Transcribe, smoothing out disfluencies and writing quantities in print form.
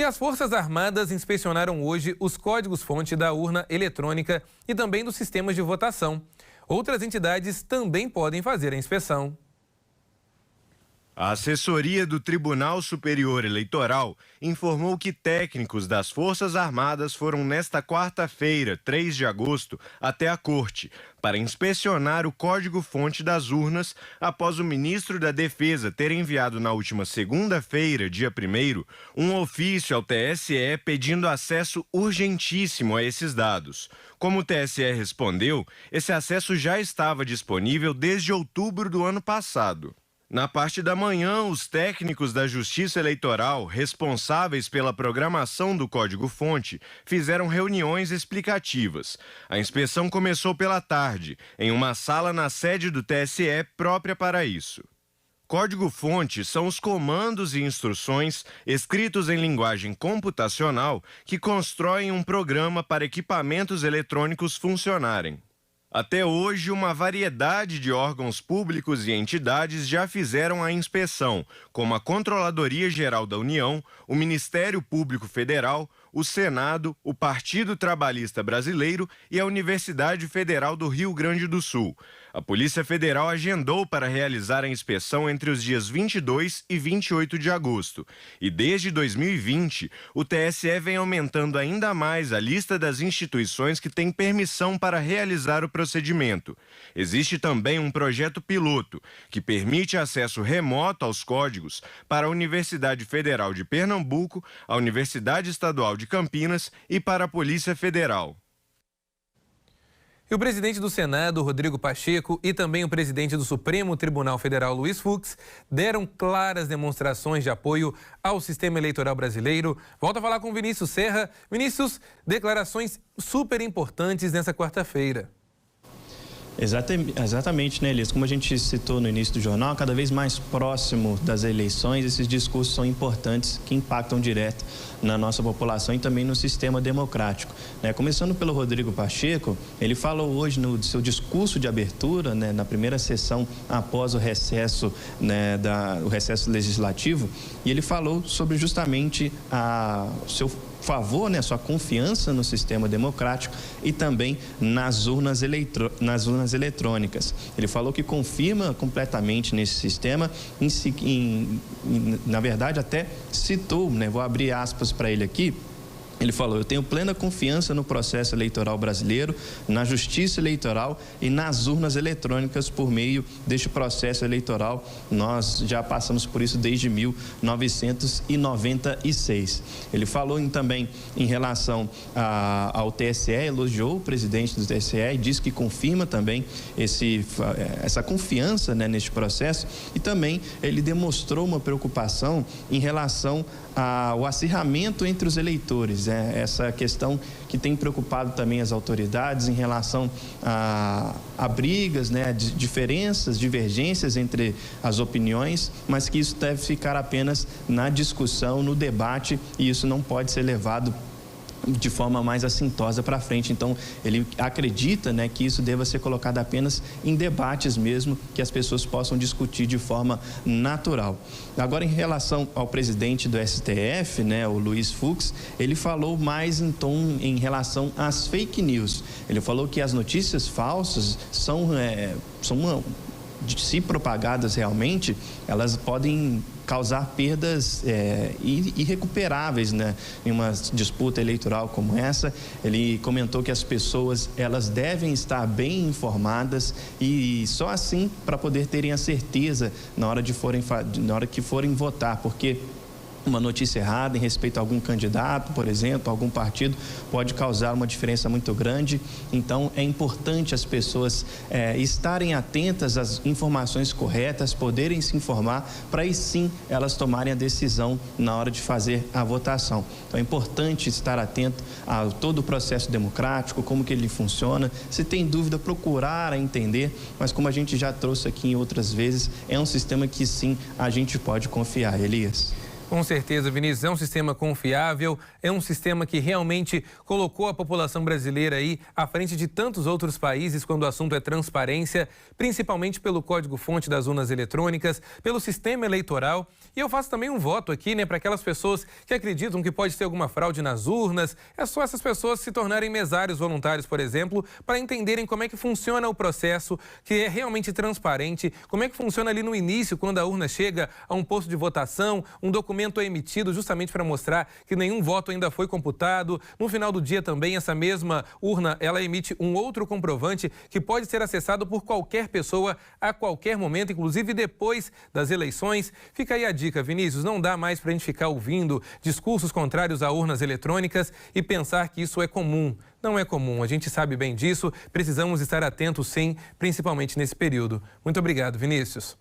E as Forças Armadas inspecionaram hoje os códigos-fonte da urna eletrônica e também dos sistemas de votação. Outras entidades também podem fazer a inspeção. A assessoria do Tribunal Superior Eleitoral informou que técnicos das Forças Armadas foram nesta quarta-feira, 3 de agosto, até a Corte para inspecionar o código-fonte das urnas após o ministro da Defesa ter enviado na última segunda-feira, dia 1º, um ofício ao TSE pedindo acesso urgentíssimo a esses dados. Como o TSE respondeu, esse acesso já estava disponível desde outubro do ano passado. Na parte da manhã, os técnicos da Justiça Eleitoral, responsáveis pela programação do código-fonte, fizeram reuniões explicativas. A inspeção começou pela tarde, em uma sala na sede do TSE própria para isso. Código-fonte são os comandos e instruções escritos em linguagem computacional que constroem um programa para equipamentos eletrônicos funcionarem. Até hoje, uma variedade de órgãos públicos e entidades já fizeram a inspeção, como a Controladoria Geral da União, o Ministério Público Federal, o Senado, o Partido Trabalhista Brasileiro e a Universidade Federal do Rio Grande do Sul. A Polícia Federal agendou para realizar a inspeção entre os dias 22 e 28 de agosto. E desde 2020, o TSE vem aumentando ainda mais a lista das instituições que têm permissão para realizar o procedimento. Existe também um projeto piloto que permite acesso remoto aos códigos para a Universidade Federal de Pernambuco, a Universidade Estadual de Campinas e para a Polícia Federal. E o presidente do Senado, Rodrigo Pacheco, e também o presidente do Supremo Tribunal Federal, Luiz Fux, deram claras demonstrações de apoio ao sistema eleitoral brasileiro. Volto a falar com Vinícius Serra. Vinícius, declarações super importantes nessa quarta-feira. Exatamente, né, Elias? Como a gente citou no início do jornal, cada vez mais próximo das eleições, esses discursos são importantes que impactam direto na nossa população e também no sistema democrático, né? Começando pelo Rodrigo Pacheco, ele falou hoje no seu discurso de abertura, né, na primeira sessão após o recesso, né, o recesso legislativo, e ele falou sobre justamente seu favor, né, sua confiança no sistema democrático e também nas urnas eletrônicas. Ele falou que confirma completamente nesse sistema, na verdade até citou, né, vou abrir aspas para ele aqui. Ele falou: eu tenho plena confiança no processo eleitoral brasileiro, na justiça eleitoral e nas urnas eletrônicas por meio deste processo eleitoral. Nós já passamos por isso desde 1996. Ele falou também em relação ao TSE, elogiou o presidente do TSE e disse que confirma também essa confiança, né, neste processo, e também ele demonstrou uma preocupação em relação ao acirramento entre os eleitores, essa questão que tem preocupado também as autoridades em relação a brigas, né, diferenças, divergências entre as opiniões, mas que isso deve ficar apenas na discussão, no debate, e isso não pode ser levado de forma mais assintosa para frente. Então, ele acredita, né, que isso deva ser colocado apenas em debates mesmo, que as pessoas possam discutir de forma natural. Agora, em relação ao presidente do STF, né, o Luiz Fux, ele falou mais em relação às fake news. Ele falou que as notícias falsas se propagadas realmente, elas podem causar perdas irrecuperáveis, né, em uma disputa eleitoral como essa. Ele comentou que as pessoas, elas devem estar bem informadas e só assim para poder terem a certeza na hora que forem votar, porque uma notícia errada em respeito a algum candidato, por exemplo, algum partido, pode causar uma diferença muito grande. Então, é importante as pessoas estarem atentas às informações corretas, poderem se informar, para aí sim elas tomarem a decisão na hora de fazer a votação. Então, é importante estar atento a todo o processo democrático, como que ele funciona. Se tem dúvida, procurar entender, mas como a gente já trouxe aqui em outras vezes, é um sistema que sim, a gente pode confiar. Elias. Com certeza, Vinícius, é um sistema confiável, é um sistema que realmente colocou a população brasileira aí à frente de tantos outros países quando o assunto é transparência, principalmente pelo código-fonte das urnas eletrônicas, pelo sistema eleitoral. E eu faço também um voto aqui, né, para aquelas pessoas que acreditam que pode ter alguma fraude nas urnas. É só essas pessoas se tornarem mesários voluntários, por exemplo, para entenderem como é que funciona o processo, que é realmente transparente, como é que funciona ali no início, quando a urna chega a um posto de votação, um documento é emitido justamente para mostrar que nenhum voto ainda foi computado. No final do dia também, essa mesma urna, ela emite um outro comprovante que pode ser acessado por qualquer pessoa a qualquer momento, inclusive depois das eleições. Fica aí a dica, Vinícius, não dá mais para a gente ficar ouvindo discursos contrários a urnas eletrônicas e pensar que isso é comum. Não é comum, a gente sabe bem disso, precisamos estar atentos sim, principalmente nesse período. Muito obrigado, Vinícius.